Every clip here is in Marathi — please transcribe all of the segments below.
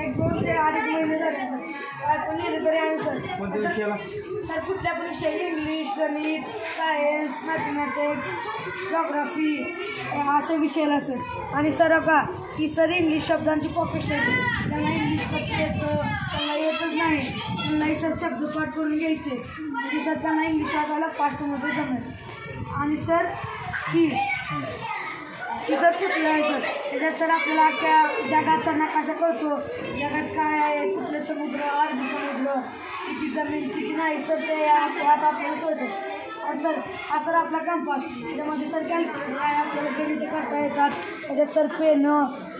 एक 2 ते 2.5 महिने झाले काय पण लिहिलं तरी आहे सर कुठल्या पण विषय इंग्लिश गणित सायन्स मॅथमॅटिक्स जॉग्राफी अशा विषयाला सर आणि सर का की सर इंग्लिश शब्दांची प्रोफेशनल त्यांना इंग्लिश येतं त्यांना येतच नाही त्यांनाही सर शब्द पाठ करून घ्यायचे म्हणजे सर त्यांना इंग्लिश वाचायला फास्टमध्ये जमेल आणि सर ही सर कुठलं आहे सर त्याच्यात सर आपल्याला अख्ख्या जगाचा नकाशा कळतो जगात काय आहे कुठले समुद्र अरबी समुद्र किती जमीन किती नाही सर ते त्यात आपल्याला कळतं आणि सर हा सर आपला कंपास त्याच्यामध्ये सर कॅल्क्युलेटर आहे आपल्याला गणिते करता येतात त्याच्यात सर पेन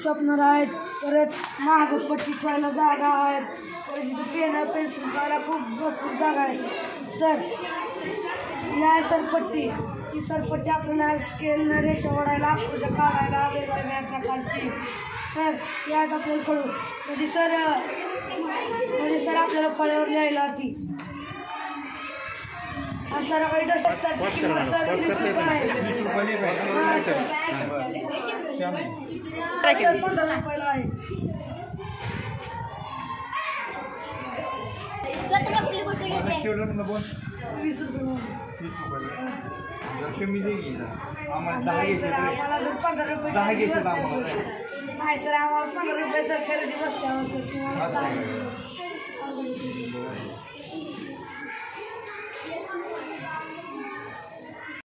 शॉर्पनर आहेत परत महाग पट्टी ठेवायला जागा आहेत परत तिथे पेन पेन्सिल ठेवायला खूप भरपूर जागा आहे सर या सर पट्टी ती सरपट्टी आपल्याला स्केलनं रेषा ओढायला आकृत्या काढायला वेगवेगळ्या प्रकारची सर यात आपल्याला कळू म्हणजे सर आपल्याला फळ्यावर लिहायला ती सर काही डस्टरची किंमत सर 20 रुपये आहे हां सर 15 रुपयाला आहे सर तुम्हाला कुठली गोष्ट घ्यायची 20 रुपये कमी देईल आम्हाला 15 रुपये नाही सर आम्हाला 15 रुपये सर खरेदी बसल्यावर सर तुम्हाला